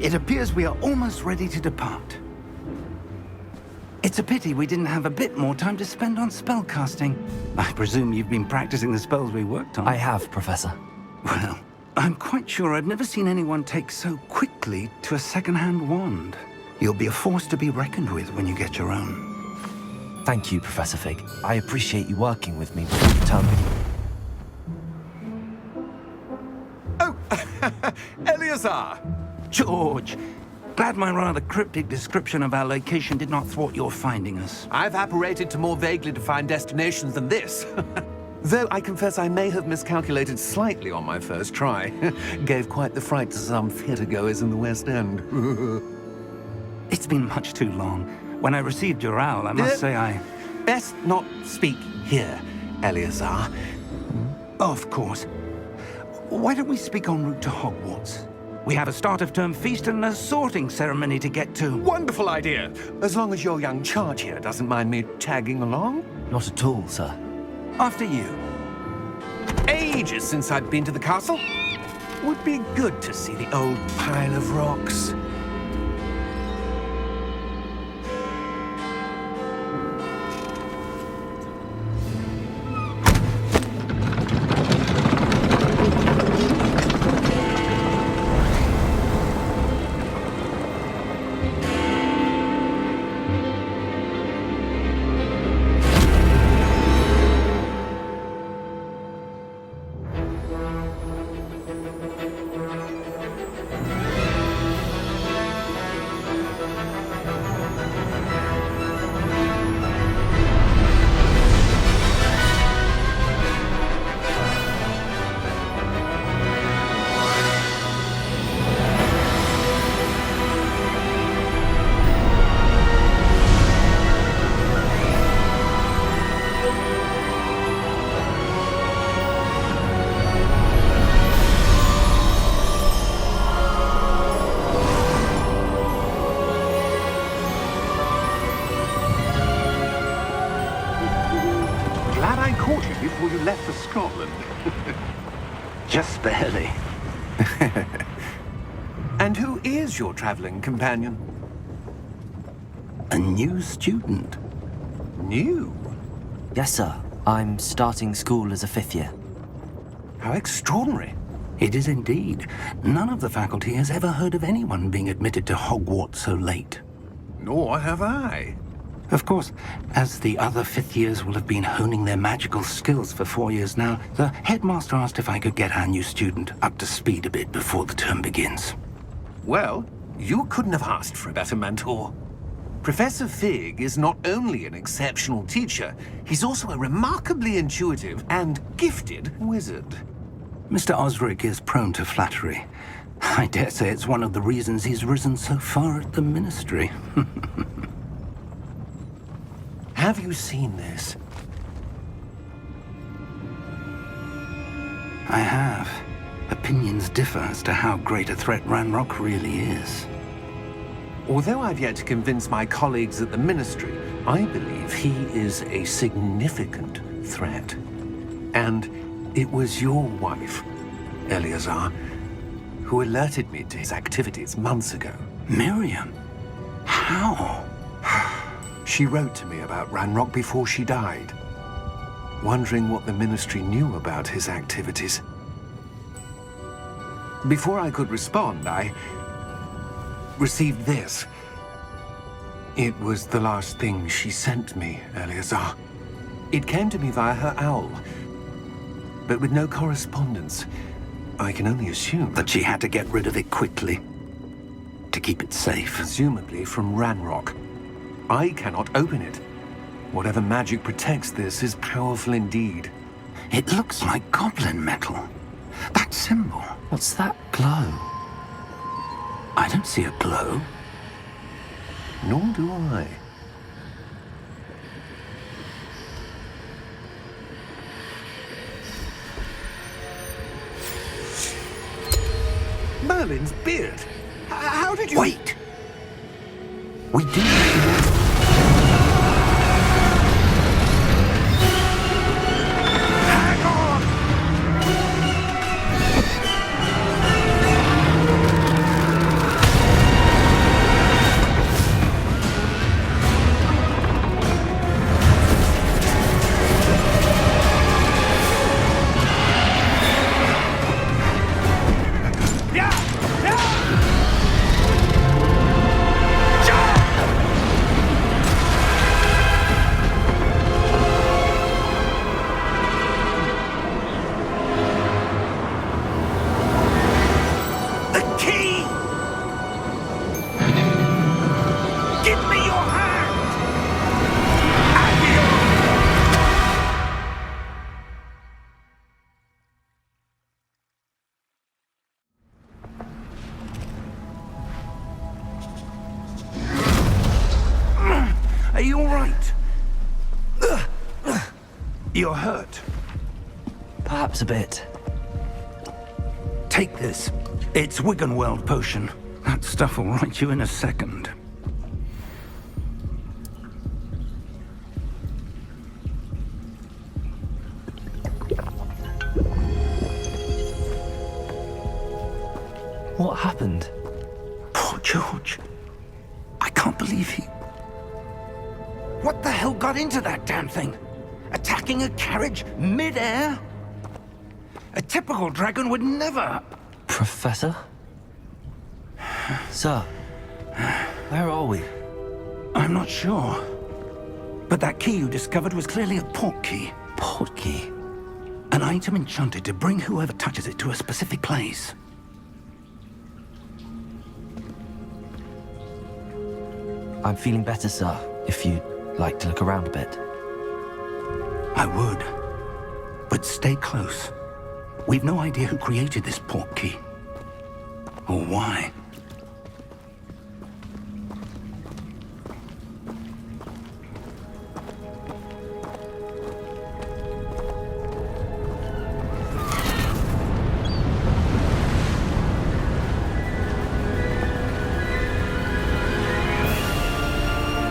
It appears we are almost ready to depart. It's a pity we didn't have a bit more time to spend on spellcasting. I presume you've been practicing the spells we worked on. I have, Professor. Well, I'm quite sure I've never seen anyone take so quickly to a second-hand wand. You'll be a force to be reckoned with when you get your own. Thank you, Professor Fig. I appreciate you working with me before the term begins. Oh, Eleazar! George! Glad my rather cryptic description of our location did not thwart your finding us. I've apparated to more vaguely defined destinations than this. Though I confess I may have miscalculated slightly on my first try. Gave quite the fright to some theatre-goers in the West End. It's been much too long. When I received your owl, I must say I... Best not speak here, Eleazar. Of course. Why don't we speak en route to Hogwarts? We have a start-of-term feast and a sorting ceremony to get to. Wonderful idea! As long as your young charge here doesn't mind me tagging along. Not at all, sir. After you. Ages since I've been to the castle. Would be good to see the old pile of rocks. Before you left for Scotland. Just barely. And who is your traveling companion? A new student. New? Yes, sir. I'm starting school as a 5th year. How extraordinary. It is indeed. None of the faculty has ever heard of anyone being admitted to Hogwarts so late. Nor have I. Of course, as the other 5th years will have been honing their magical skills for 4 years now, the headmaster asked if I could get our new student up to speed a bit before the term begins. Well, you couldn't have asked for a better mentor. Professor Fig is not only an exceptional teacher, he's also a remarkably intuitive and gifted wizard. Mr. Osric is prone to flattery. I dare say it's one of the reasons he's risen so far at the ministry. Have you seen this? I have. Opinions differ as to how great a threat Ranrock really is. Although I've yet to convince my colleagues at the Ministry, I believe he is a significant threat. And it was your wife, Eleazar, who alerted me to his activities months ago. Miriam? How? She wrote to me about Ranrock before she died, wondering what the Ministry knew about his activities. Before I could respond, I received this. It was the last thing she sent me, Eleazar. It came to me via her owl, but with no correspondence. I can only assume That she had to get rid of it quickly, to keep it safe. presumably from Ranrock. I cannot open it. Whatever magic protects this is powerful indeed. It looks like goblin metal. That symbol. What's that glow? I don't see a glow. Nor do I. Merlin's beard. How did you... Wait! We do. Hang on! You're hurt. Perhaps a bit. Take this. It's Wiggenweld potion. That stuff will right you in a second. What happened? Poor George. I can't believe he... What the hell got into that damn thing? Attacking a carriage mid-air? A typical dragon would never... Professor? Sir, where are we? I'm not sure. But that key you discovered was clearly a port key. Port key? An item enchanted to bring whoever touches it to a specific place. I'm feeling better, sir, if you'd like to look around a bit. I would. But stay close. We've no idea who created this port key. Or why.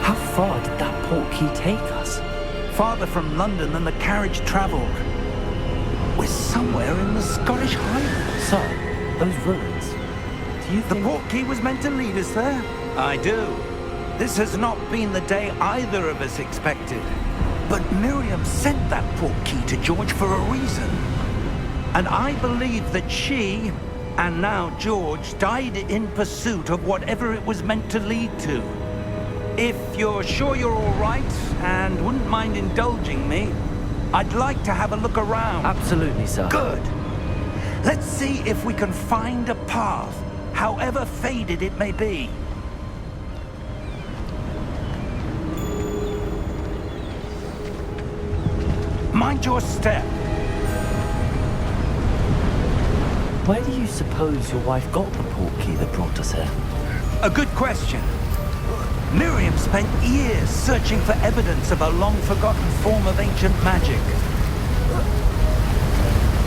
How far did that port key take us? Farther from London than the carriage traveled. We're somewhere in the Scottish Highlands. Sir, those ruins. Do you The think... port key was meant to lead us there? I do. This has not been the day either of us expected. But Miriam sent that port key to George for a reason. And I believe that she, and now George, died in pursuit of whatever it was meant to lead to. If you're sure you're all right, and wouldn't mind indulging me, I'd like to have a look around. Absolutely, sir. Good. Let's see if we can find a path, however faded it may be. Mind your step. Where do you suppose your wife got the port key that brought us here? A good question. Miriam spent years searching for evidence of a long-forgotten form of ancient magic.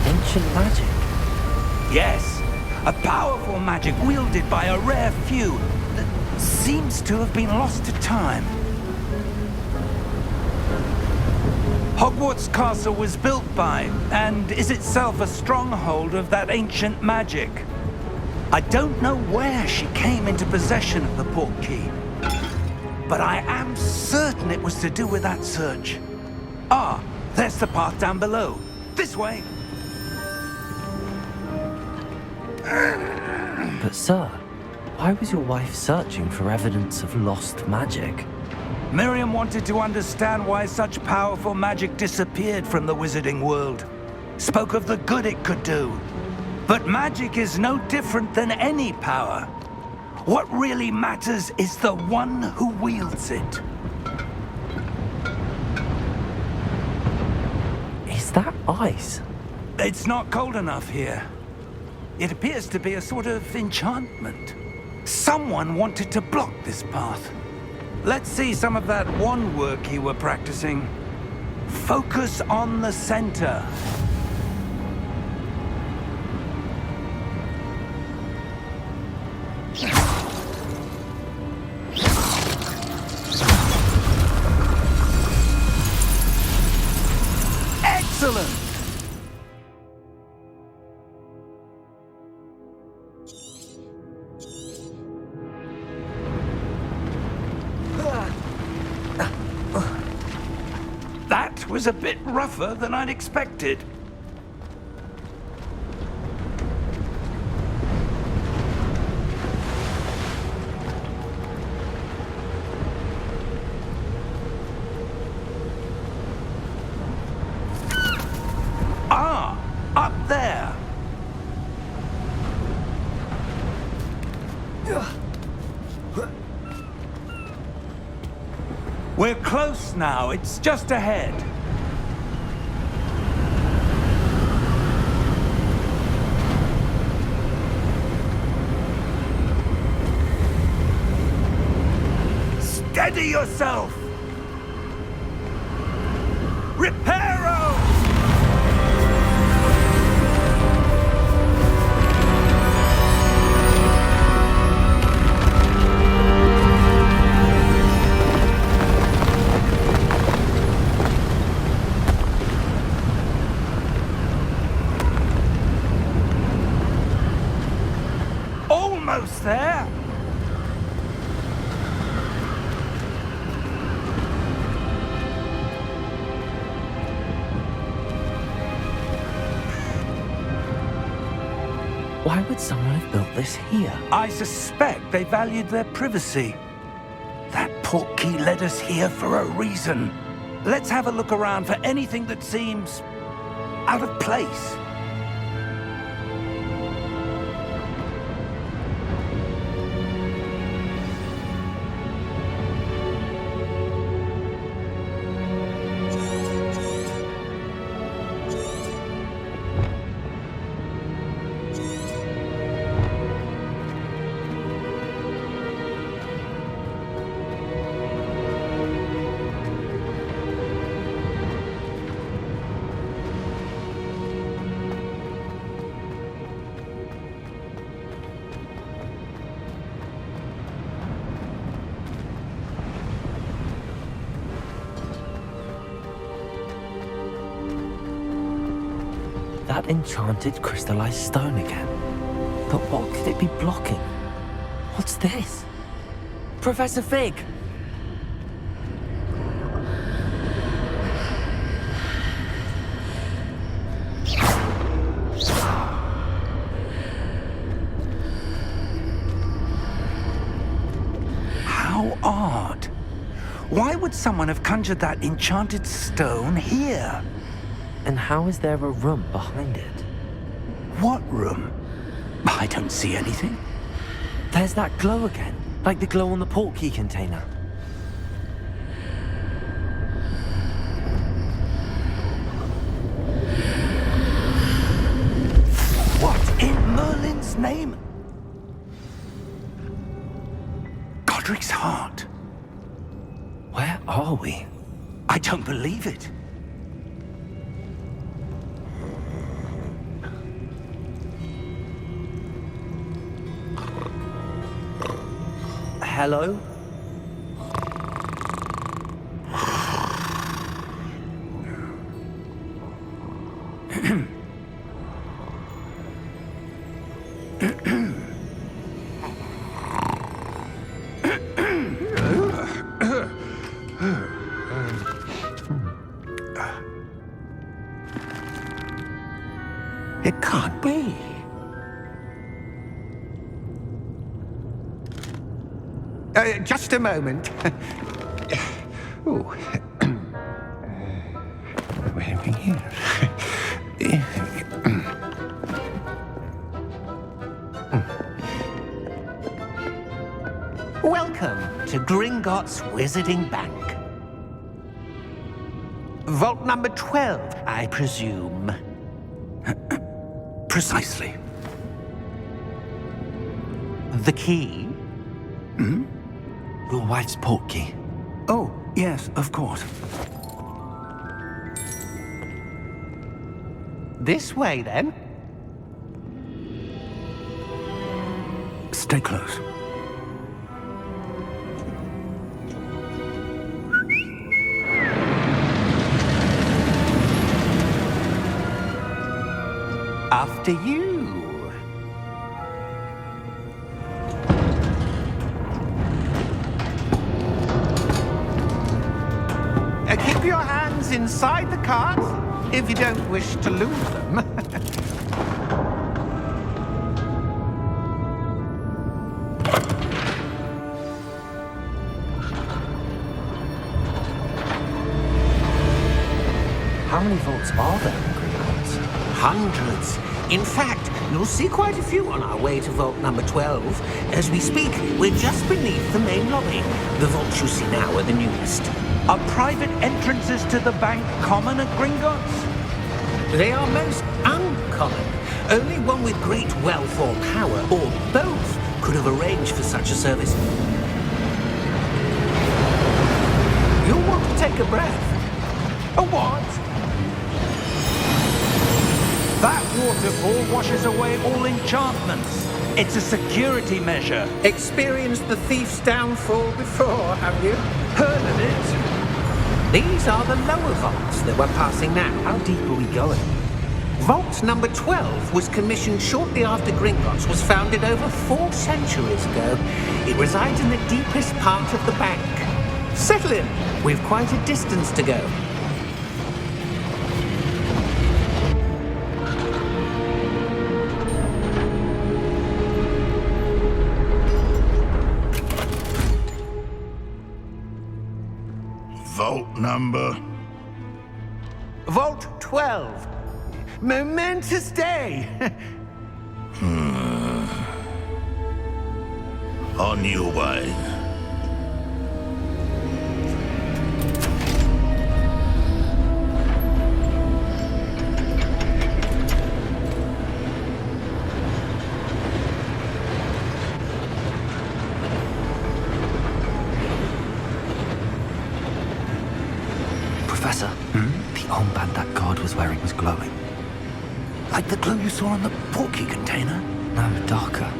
Ancient magic? Yes, a powerful magic wielded by a rare few that seems to have been lost to time. Hogwarts Castle was built by, and is itself a stronghold of that ancient magic. I don't know where she came into possession of the port key, but I am certain it was to do with that search. Ah, there's the path down below. This way. But sir, why was your wife searching for evidence of lost magic? Miriam wanted to understand why such powerful magic disappeared from the wizarding world. Spoke of the good it could do. But magic is no different than any power. What really matters is the one who wields it. Is that ice? It's not cold enough here. It appears to be a sort of enchantment. Someone wanted to block this path. Let's see some of that wand work you were practicing. Focus on the center. Excellent! That was a bit rougher than I'd expected. Ah, up there. We're close now. It's just ahead. Steady yourself. Reparo! there? Why would someone have built this here? I suspect they valued their privacy. That portkey led us here for a reason. Let's have a look around for anything that seems out of place. That enchanted crystallized stone again. But what could it be blocking? What's this? Professor Fig! How odd. Why would someone have conjured that enchanted stone here? And how is there a room behind it? What room? I don't see anything. There's that glow again, like the glow on the portkey container. What in Merlin's name? Godric's heart. Where are we? I don't believe it. Hello? It can't be. Just a moment. Oh. Where are we here? Welcome to Gringotts Wizarding Bank. Vault number 12, I presume. Precisely. The key? Your wife's portkey. Oh, yes, of course. This way, then. Stay close. After you. Keep your hands inside the cart if you don't wish to lose them. How many vaults are there in Gringotts? Hundreds. In fact, you'll see quite a few on our way to vault number 12. As we speak, we're just beneath the main lobby. The vaults you see now are the newest. Are private entrances to the bank common at Gringotts? They are most uncommon. Only one with great wealth or power, or both, could have arranged for such a service. You'll want to take a breath. A what? That waterfall washes away all enchantments. It's a security measure. Experienced the thief's downfall before, have you? Heard of it? These are the lower vaults that we're passing now. How deep are we going? Vault number 12 was commissioned shortly after Gringotts was founded over 4 centuries ago. It resides in the deepest part of the bank. Settle in. We've quite a distance to go. Vault number? Vault 12. Momentous day. On your way. Professor, the armband that guard was wearing was glowing. Like the glow you saw on the portkey container? No, darker.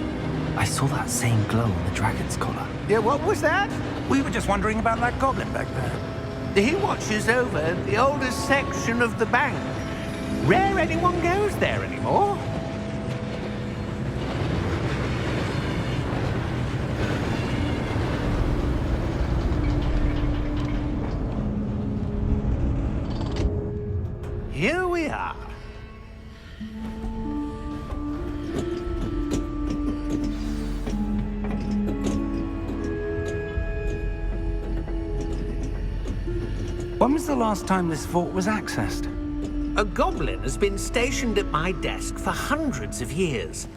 I saw that same glow on the dragon's collar. Yeah, what was that? We were just wondering about that goblin back there. He watches over the oldest section of the bank. Rare anyone goes there anymore. Here we are. When was the last time this vault was accessed? A goblin has been stationed at my desk for hundreds of years.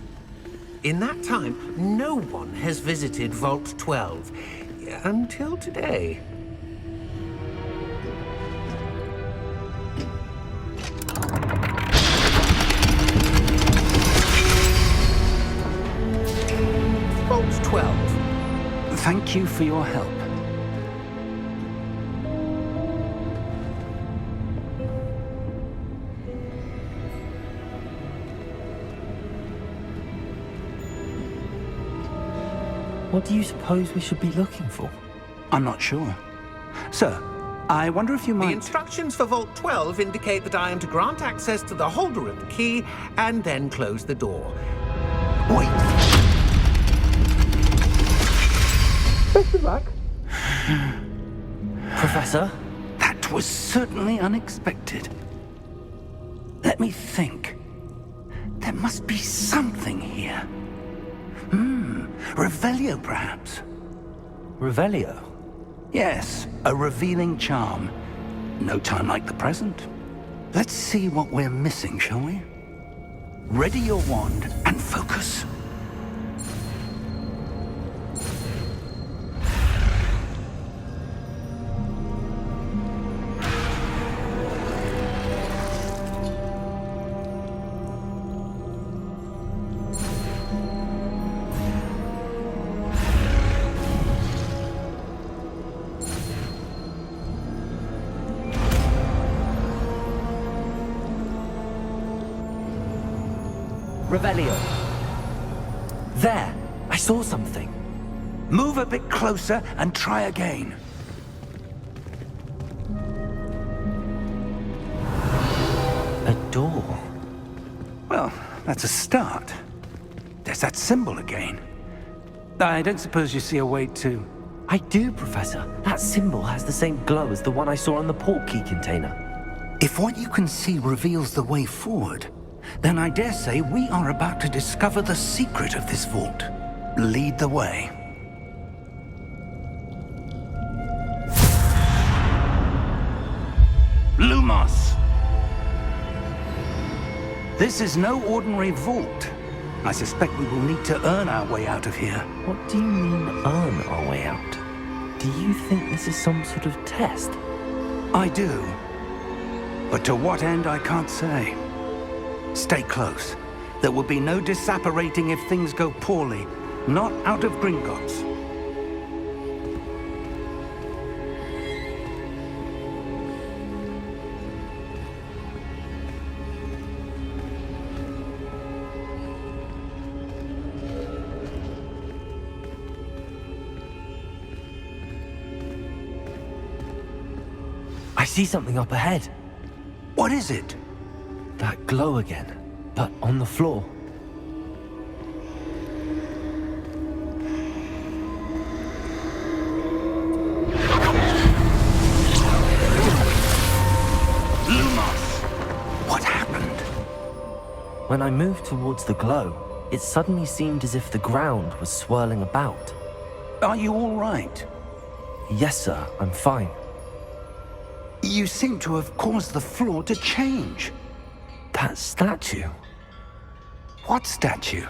In that time, no one has visited Vault 12 until today. Vault 12. Thank you for your help. What do you suppose we should be looking for? I'm not sure. Sir, I wonder if you The might... instructions for Vault 12 indicate that I am to grant access to the holder of the key and then close the door. Wait! Best of luck. Professor? That was certainly unexpected. Let me think. There must be something here. Revelio, perhaps? Revelio? Yes, a revealing charm. No time like the present. Let's see what we're missing, shall we? Ready your wand and focus. Revelio. There! I saw something. Move a bit closer and try again. A door. Well, that's a start. There's that symbol again. I don't suppose you see a way to... I do, Professor. That symbol has the same glow as the one I saw on the portkey container. If what you can see reveals the way forward, then I dare say we are about to discover the secret of this vault. Lead the way. Lumos! This is no ordinary vault. I suspect we will need to earn our way out of here. What do you mean, earn our way out? Do you think this is some sort of test? I do. But to what end, I can't say. Stay close. There will be no disapparating if things go poorly. Not out of Gringotts. I see something up ahead. What is it? The That glow again, but on the floor. Lumos! What happened? When I moved towards the glow, it suddenly seemed as if the ground was swirling about. Are you all right? Yes, sir, I'm fine. You seem to have caused the floor to change. That statue. What statue?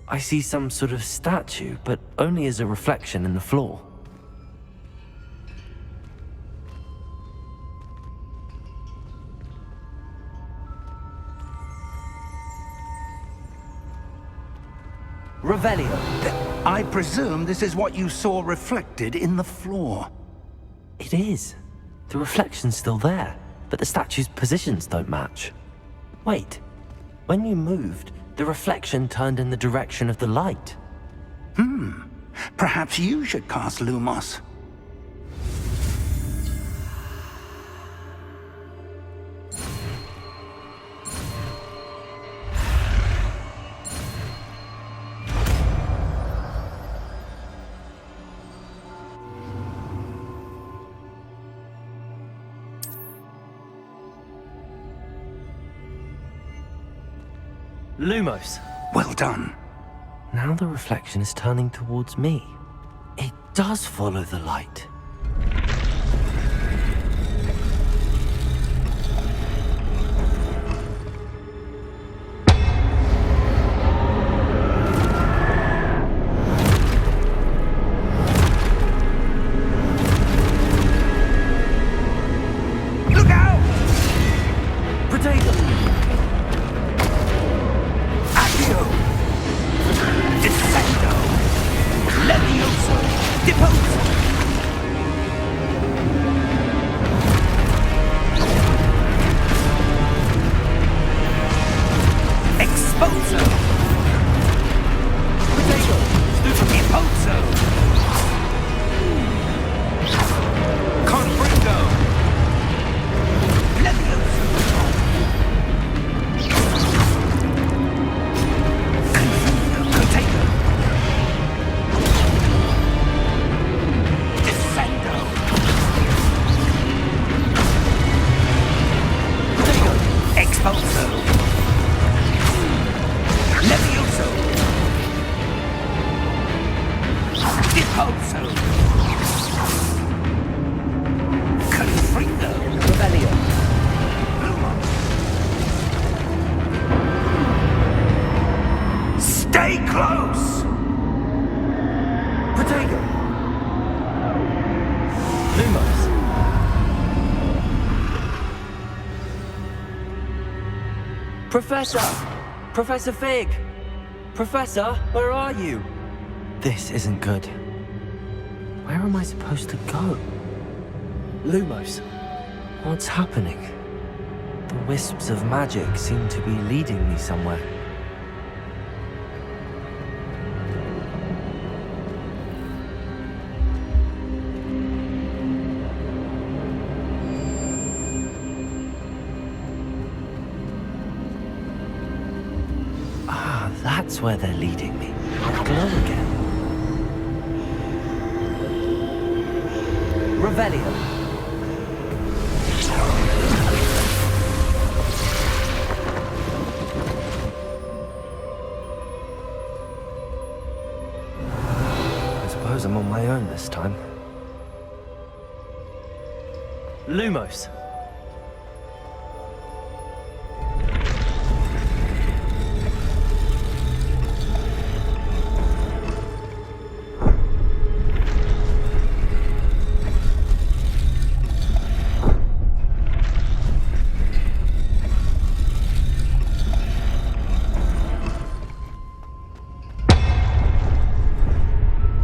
I see some sort of statue, but only as a reflection in the floor. Revelio. I presume this is what you saw reflected in the floor. It is. The reflection's still there, but the statue's positions don't match. Wait. When you moved, the reflection turned in the direction of the light. Perhaps you should cast Lumos. Lumos. Well done. Now the reflection is turning towards me. It does follow the light. Look out! Potato! Accio! Descendo! Levioso! Deposo! Exposo! Potato! Deposo! Confringo! Levioso! Potato! Descendo! Potato! Expulso! Levioso! Deposo! Confringo! Revelio. Stay close! Potato! Lumos. Professor! Professor Fig! Professor, where are you? This isn't good. Where am I supposed to go? Lumos. What's happening? The wisps of magic seem to be leading me somewhere. Ah, that's where they're leading me. That glow again. Revelio. I suppose I'm on my own this time. Lumos.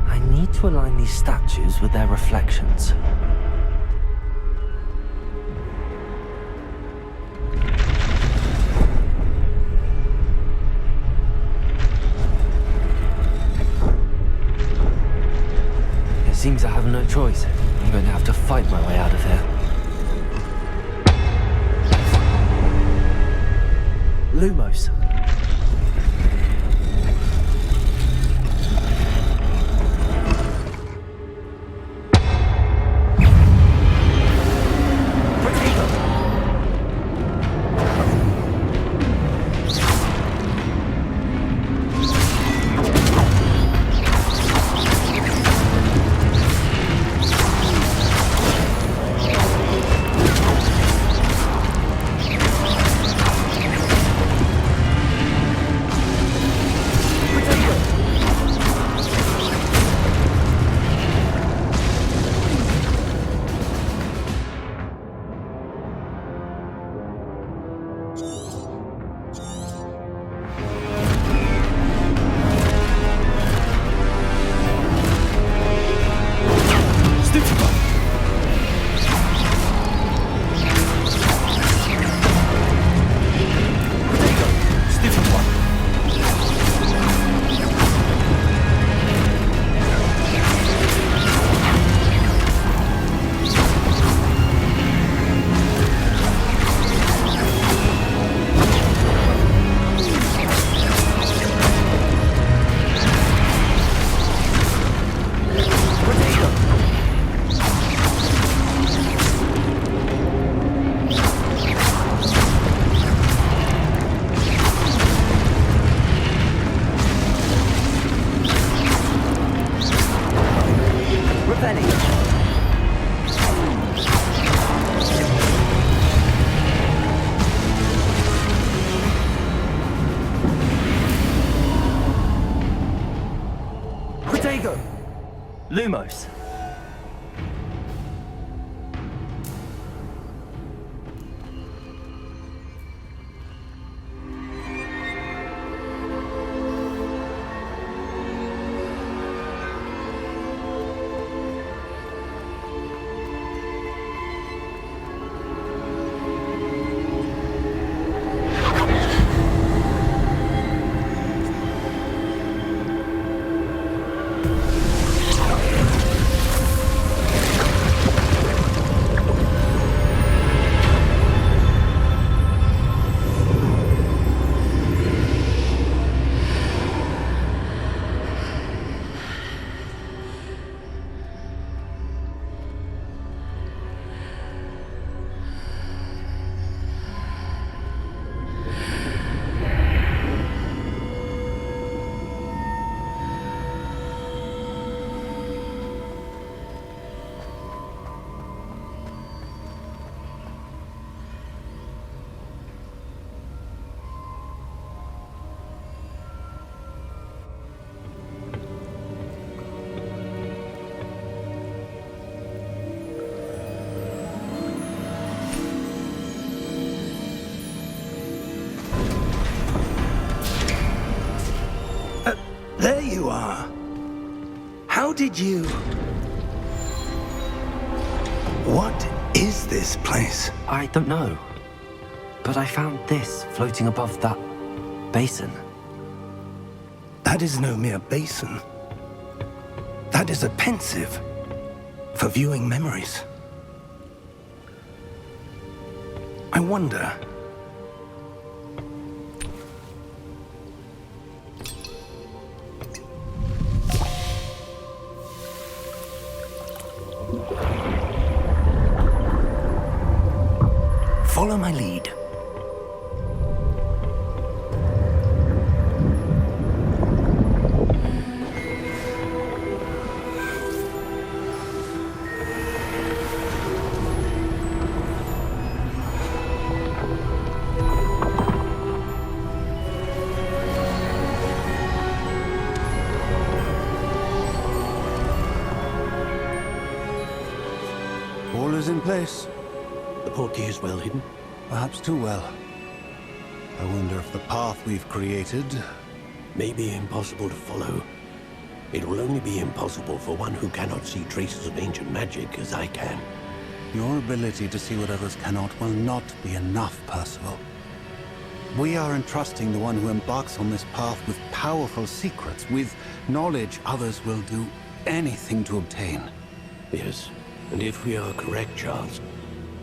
I need to align these statues with their reflections. It seems I have no choice. I'm going to have to fight my way out of here. Lumos. Lumos. There you are. How did you... What is this place? I don't know. But I found this floating above that basin. That is no mere basin. That is a pensive for viewing memories. I wonder... Follow my lead. All is in place. The portkey is well hidden. Perhaps too well. I wonder if the path we've created... May be impossible to follow. It will only be impossible for one who cannot see traces of ancient magic as I can. Your ability to see what others cannot will not be enough, Percival. We are entrusting the one who embarks on this path with powerful secrets, with knowledge others will do anything to obtain. Yes, and if we are correct, Charles,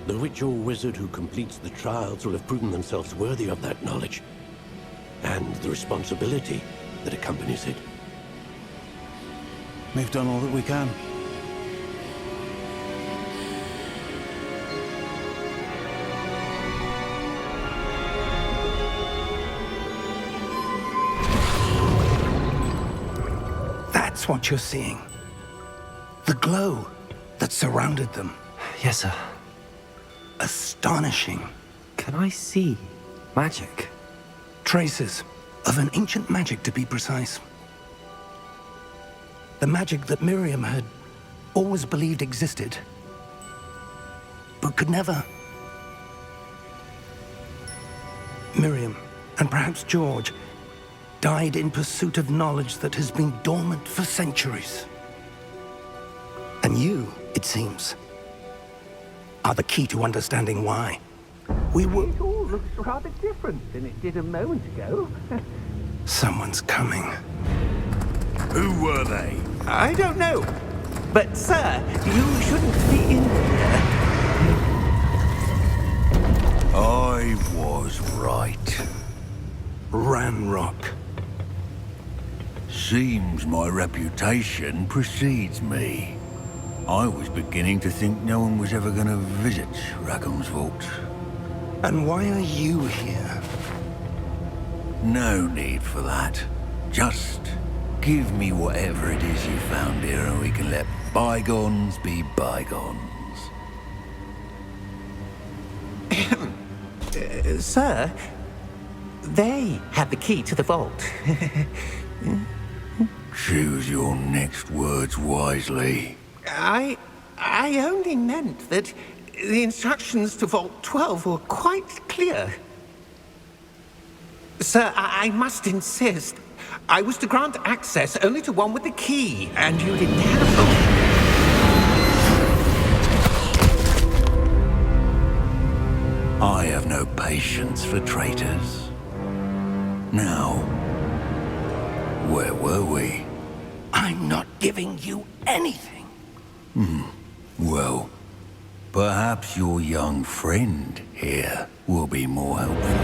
the witch or wizard who completes the trials will have proven themselves worthy of that knowledge. and the responsibility that accompanies it. We've done all that we can. That's what you're seeing. The glow that surrounded them. Yes, sir. Astonishing. Can I see magic? Traces of an ancient magic, to be precise. The magic that Miriam had always believed existed, but could never. Miriam, and perhaps George, died in pursuit of knowledge that has been dormant for centuries. And you, it seems, are the key to understanding why. We were... It all looks rather different than it did a moment ago. Someone's coming. Who were they? I don't know. But, sir, you shouldn't be in here. I was right. Ranrock. Seems my reputation precedes me. I was beginning to think no one was ever going to visit Rackham's vault. And why are you here? No need for that. Just give me whatever it is you found here and we can let bygones be bygones. Sir, they have the key to the vault. Choose your next words wisely. I only meant that the instructions to Vault 12 were quite clear. Sir, I must insist. I was to grant access only to one with the key, and you didn't have them. I have no patience for traitors. Now, where were we? I'm not giving you anything. Well, perhaps your young friend here will be more helpful.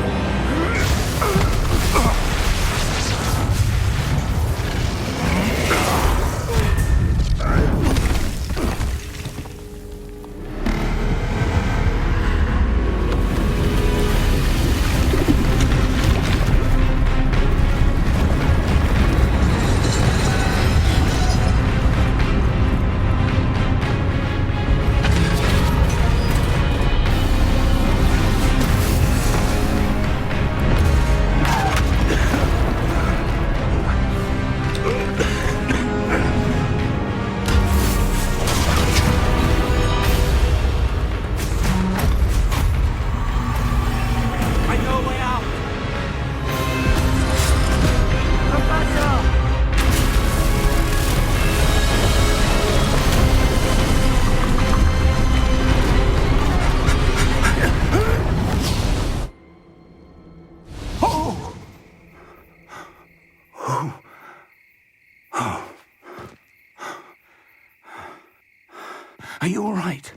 Are you all right?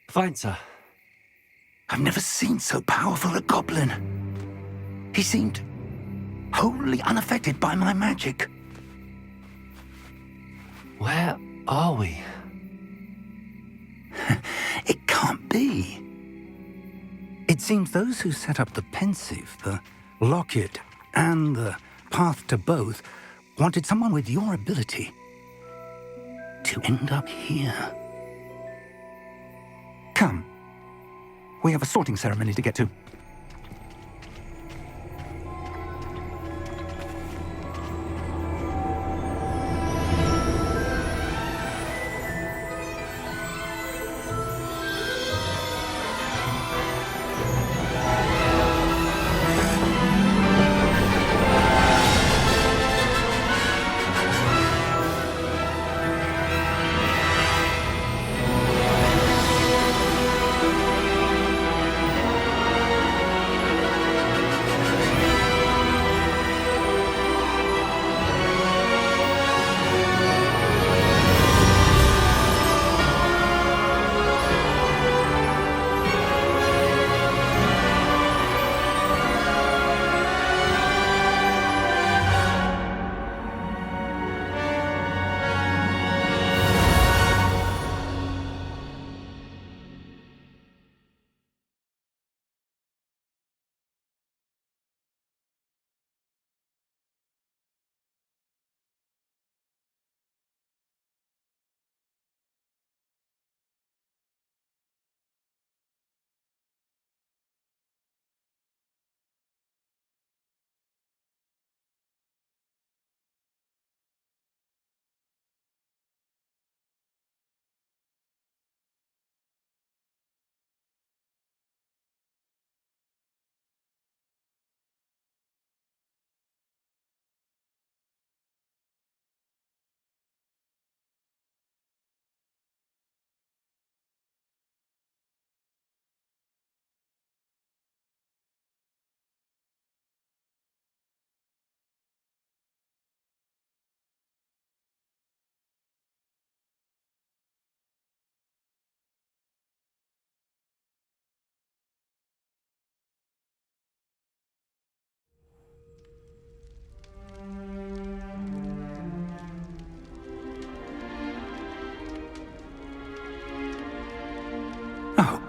Fine, sir. I've never seen so powerful a goblin. He seemed wholly unaffected by my magic. Where are we? It can't be. It seems those who set up the pensive, the locket, and the path to both wanted someone with your ability to end up here. Come. We have a sorting ceremony to get to.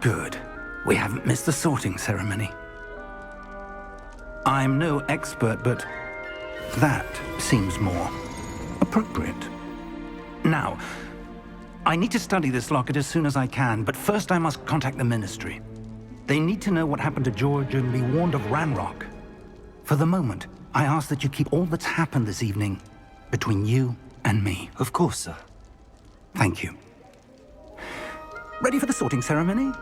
Good. We haven't missed the sorting ceremony. I'm no expert, but that seems more appropriate. Now, I need to study this locket as soon as I can, but first I must contact the Ministry. They need to know what happened to George and be warned of Ranrock. For the moment, I ask that you keep all that's happened this evening between you and me. Of course, sir. Thank you. Ready for the sorting ceremony?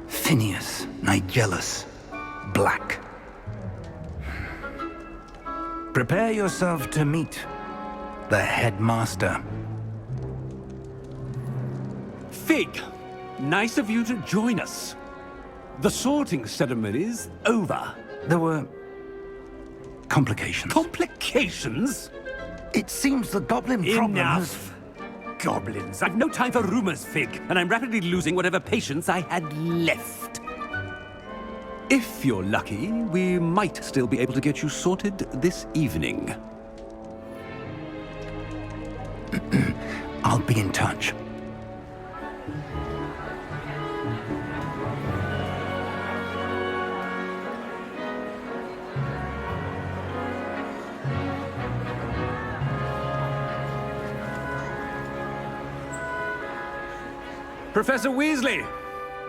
Phineas, Nigellus, Black. Prepare yourself to meet the headmaster. Fig, nice of you to join us. The sorting ceremony's over. There were complications. Complications? It seems the goblin problem has... Enough! Goblins. I've no time for rumors, Fig, and I'm rapidly losing whatever patience I had left. If you're lucky, we might still be able to get you sorted this evening. I'll be in touch. Professor Weasley,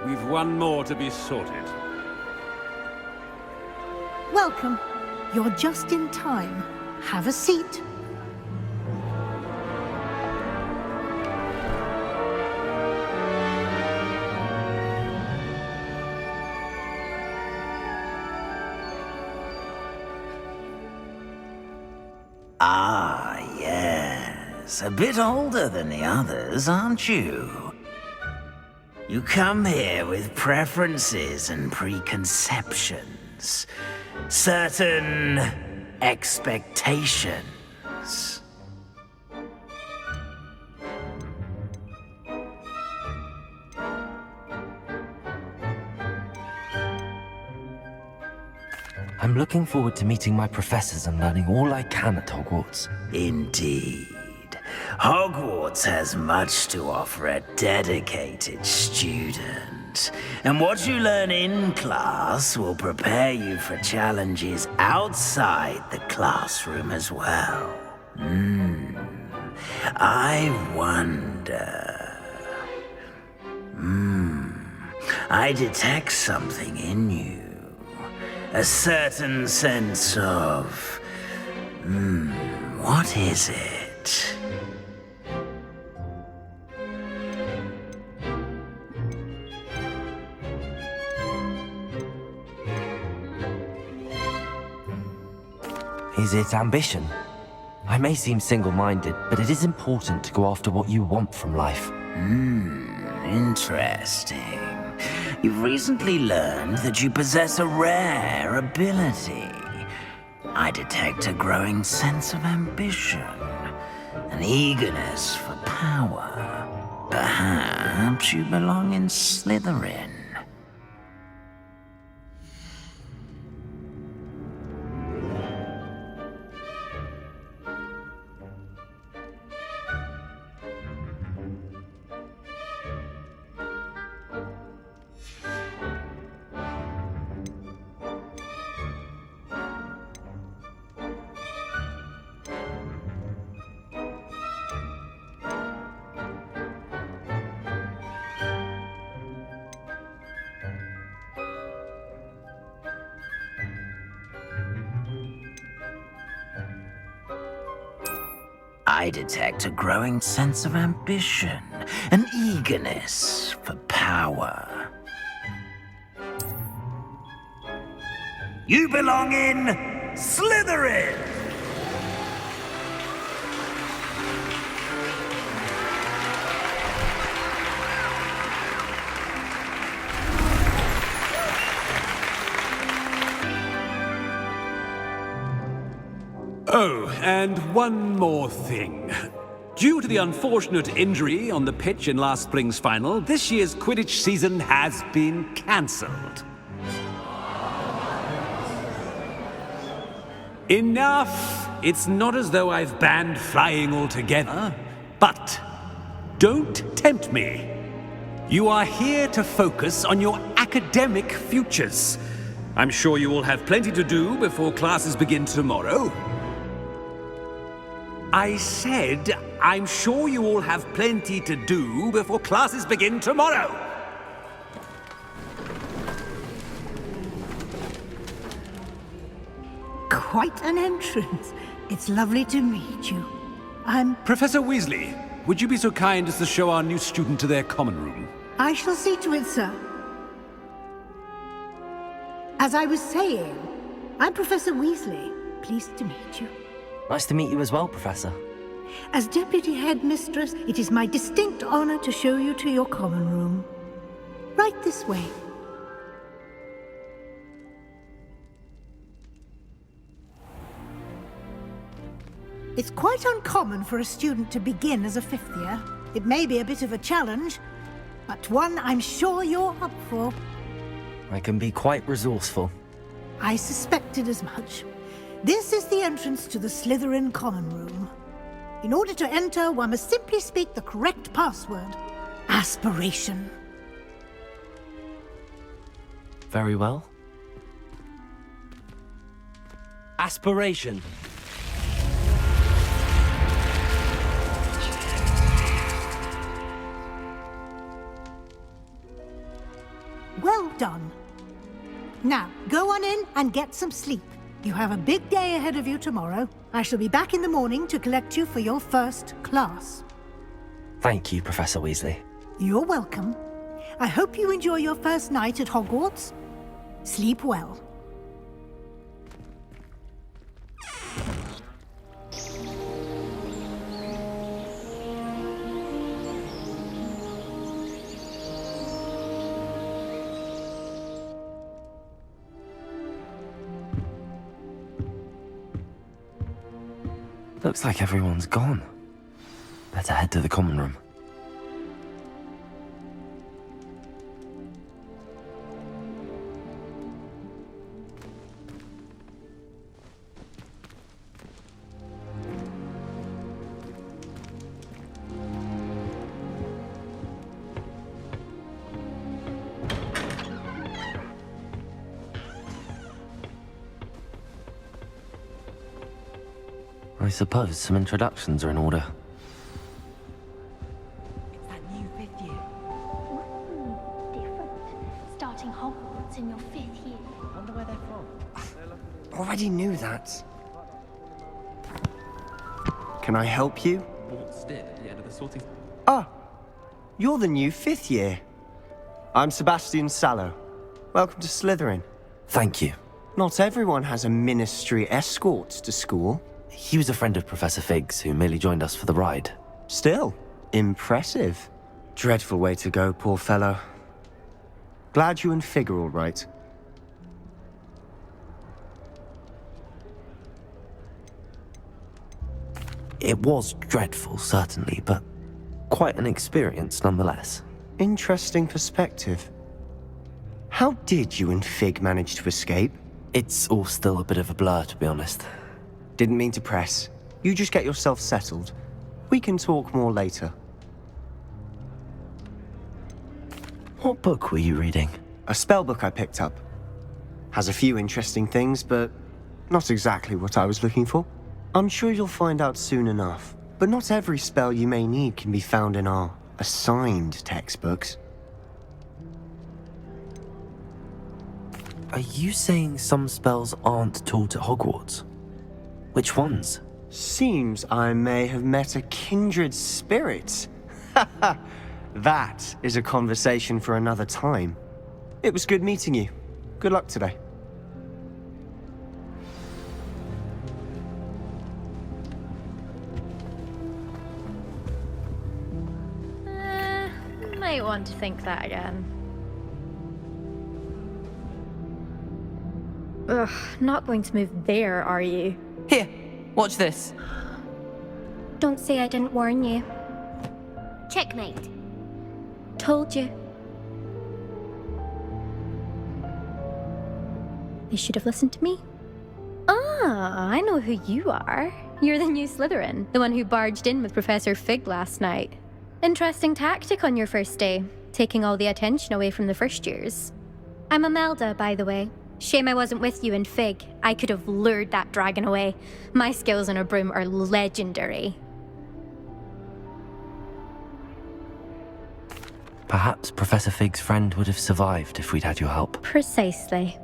we've one more to be sorted. Welcome. You're just in time. Have a seat. Ah, yes. A bit older than the others, aren't you? You come here with preferences and preconceptions. Certain expectations. I'm looking forward to meeting my professors and learning all I can at Hogwarts. Indeed. Hogwarts has much to offer a dedicated student. And what you learn in class will prepare you for challenges outside the classroom as well. I wonder... I detect something in you. A certain sense of... what is it? Is it ambition? I may seem single-minded, but it is important to go after what you want from life. Interesting. You've recently learned that you possess a rare ability. I detect a growing sense of ambition, an eagerness for power. Perhaps you belong in Slytherin. I detect a growing sense of ambition, an eagerness for power. You belong in Slytherin! Oh, and one more thing. Due to the unfortunate injury on the pitch in last spring's final, this year's Quidditch season has been cancelled. Enough! It's not as though I've banned flying altogether, but don't tempt me. You are here to focus on your academic futures. I'm sure you will have plenty to do before classes begin tomorrow. I said, I'm sure you all have plenty to do before classes begin tomorrow. Quite an entrance. It's lovely to meet you. Professor Weasley, would you be so kind as to show our new student to their common room? I shall see to it, sir. As I was saying, I'm Professor Weasley. Pleased to meet you. Nice to meet you as well, Professor. As Deputy Headmistress, it is my distinct honor to show you to your common room. Right this way. It's quite uncommon for a student to begin as a fifth year. It may be a bit of a challenge, but one I'm sure you're up for. I can be quite resourceful. I suspected as much. This is the entrance to the Slytherin common room. In order to enter, one must simply speak the correct password. Aspiration. Very well. Aspiration. Well done. Now, go on in and get some sleep. You have a big day ahead of you tomorrow. I shall be back in the morning to collect you for your first class. Thank you, Professor Weasley. You're welcome. I hope you enjoy your first night at Hogwarts. Sleep well. Looks like everyone's gone. Better head to the common room. I suppose some introductions are in order. It's that new fifth year. Different. Starting Hogwarts in your fifth year. Wonder where they're from. Already knew that. Can I help you? Ah, you're the new fifth year. I'm Sebastian Sallow. Welcome to Slytherin. Thank you. Not everyone has a ministry escort to school. He was a friend of Professor Fig's who merely joined us for the ride. Still, impressive. Dreadful way to go, poor fellow. Glad you and Fig are all right. It was dreadful, certainly, but quite an experience nonetheless. Interesting perspective. How did you and Fig manage to escape? It's all still a bit of a blur, to be honest. Didn't mean to press. You just get yourself settled. We can talk more later. What book were you reading? A spell book I picked up. Has a few interesting things, but not exactly what I was looking for. I'm sure you'll find out soon enough. But not every spell you may need can be found in our assigned textbooks. Are you saying some spells aren't taught at Hogwarts? Which ones? Seems I may have met a kindred spirit. That is a conversation for another time. It was good meeting you. Good luck today. Might want to think that again. Ugh, not going to move there, are you? Here, watch this. Don't say I didn't warn you. Checkmate. Told you. They should have listened to me. Ah, I know who you are. You're the new Slytherin, the one who barged in with Professor Fig last night. Interesting tactic on your first day, taking all the attention away from the first years. I'm Imelda, by the way. Shame I wasn't with you in Fig. I could have lured that dragon away. My skills on a broom are legendary. Perhaps Professor Fig's friend would have survived if we'd had your help. Precisely.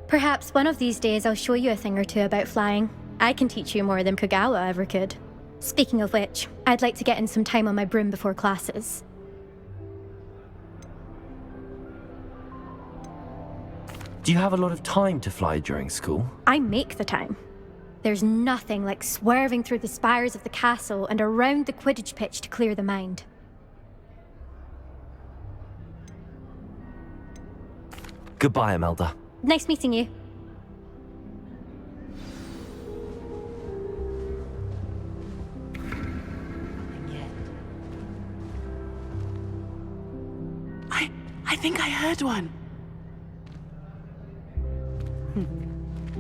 Perhaps one of these days I'll show you a thing or two about flying. I can teach you more than Kagawa ever could. Speaking of which, I'd like to get in some time on my broom before classes. Do you have a lot of time to fly during school? I make the time. There's nothing like swerving through the spires of the castle and around the Quidditch pitch to clear the mind. Goodbye, Imelda. Nice meeting you. I think I heard one.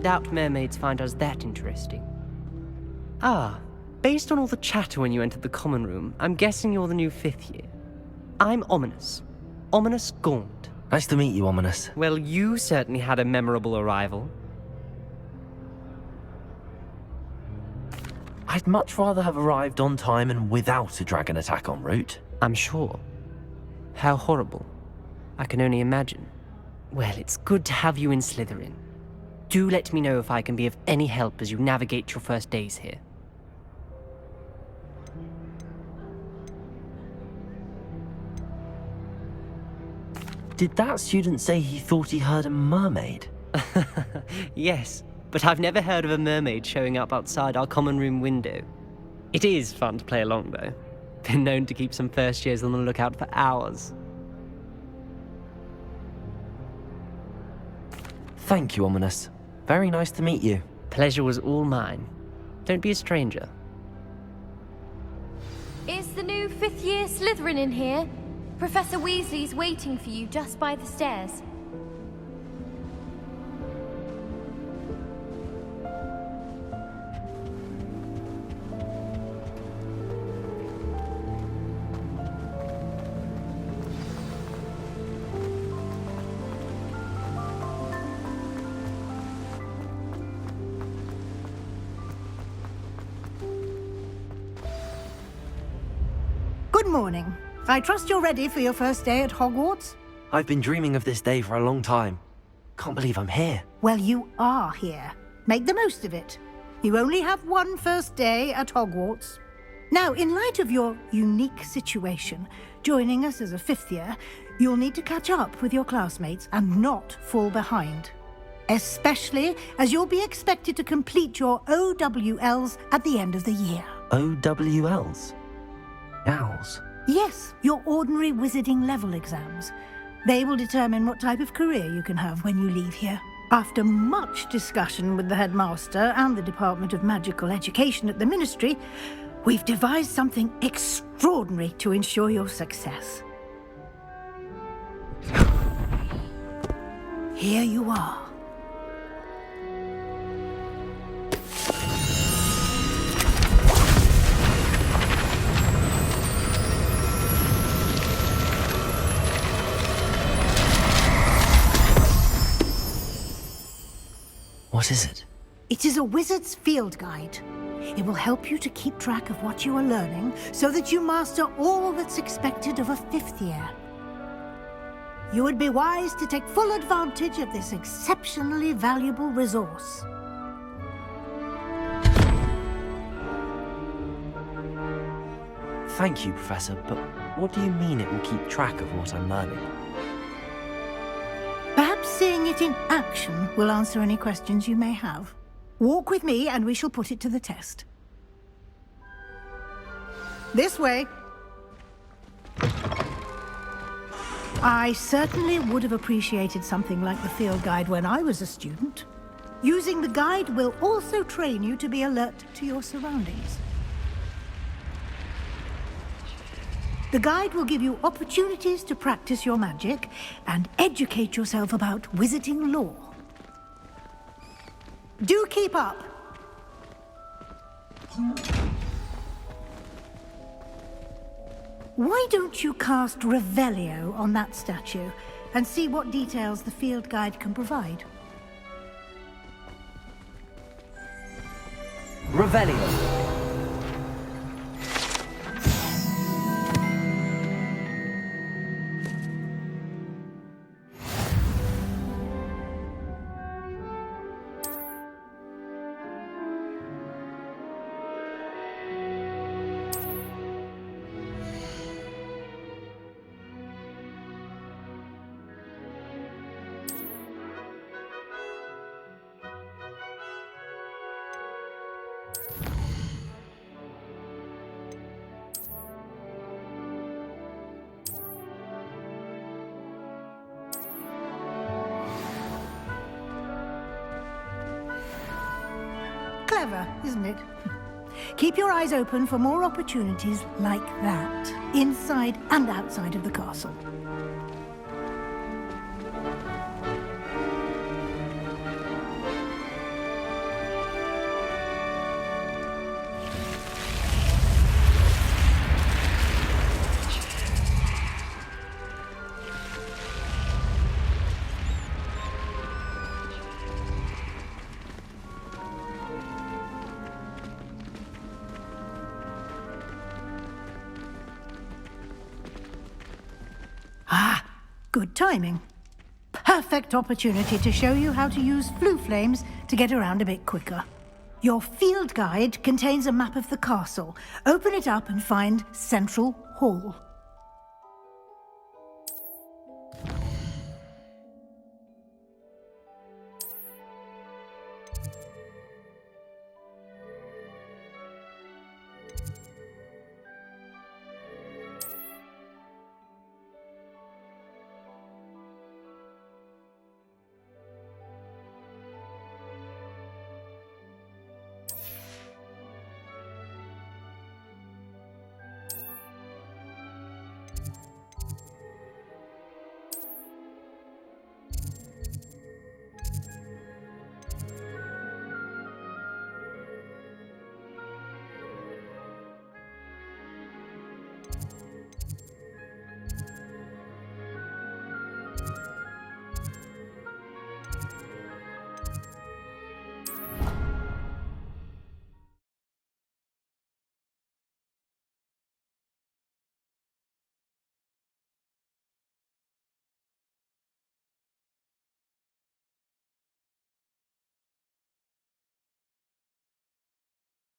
Doubt mermaids find us that interesting. Ah, based on all the chatter when you entered the common room, I'm guessing you're the new 5th year. I'm Ominous. Ominous Gaunt. Nice to meet you, Ominous. Well, you certainly had a memorable arrival. I'd much rather have arrived on time and without a dragon attack en route. I'm sure. How horrible. I can only imagine. Well, it's good to have you in Slytherin. Do let me know if I can be of any help as you navigate your first days here. Did that student say he thought he heard a mermaid? Yes, but I've never heard of a mermaid showing up outside our common room window. It is fun to play along, though. Been known to keep some first years on the lookout for hours. Thank you, Ominous. Very nice to meet you. Pleasure was all mine. Don't be a stranger. Is the new 5th year Slytherin in here? Professor Weasley's waiting for you just by the stairs. Good morning. I trust you're ready for your first day at Hogwarts? I've been dreaming of this day for a long time. Can't believe I'm here. Well, you are here. Make the most of it. You only have one first day at Hogwarts. Now, in light of your unique situation, joining us as a 5th year, you'll need to catch up with your classmates and not fall behind. Especially as you'll be expected to complete your OWLs at the end of the year. OWLs? Owls? Yes, your ordinary wizarding level exams. They will determine what type of career you can have when you leave here. After much discussion with the headmaster and the Department of Magical Education at the Ministry, we've devised something extraordinary to ensure your success. Here you are. What is it? It is a wizard's field guide. It will help you to keep track of what you are learning so that you master all that's expected of a 5th year. You would be wise to take full advantage of this exceptionally valuable resource. Thank you, Professor, but what do you mean it will keep track of what I'm learning? Perhaps seeing it in action will answer any questions you may have. Walk with me and we shall put it to the test. This way. I certainly would have appreciated something like the field guide when I was a student. Using the guide will also train you to be alert to your surroundings. The guide will give you opportunities to practice your magic and educate yourself about wizarding lore. Do keep up! Why don't you cast Revelio on that statue and see what details the field guide can provide? Revelio. Clever, isn't it? Keep your eyes open for more opportunities like that, inside and outside of the castle. Good timing. Perfect opportunity to show you how to use flue flames to get around a bit quicker. Your field guide contains a map of the castle. Open it up and find Central Hall.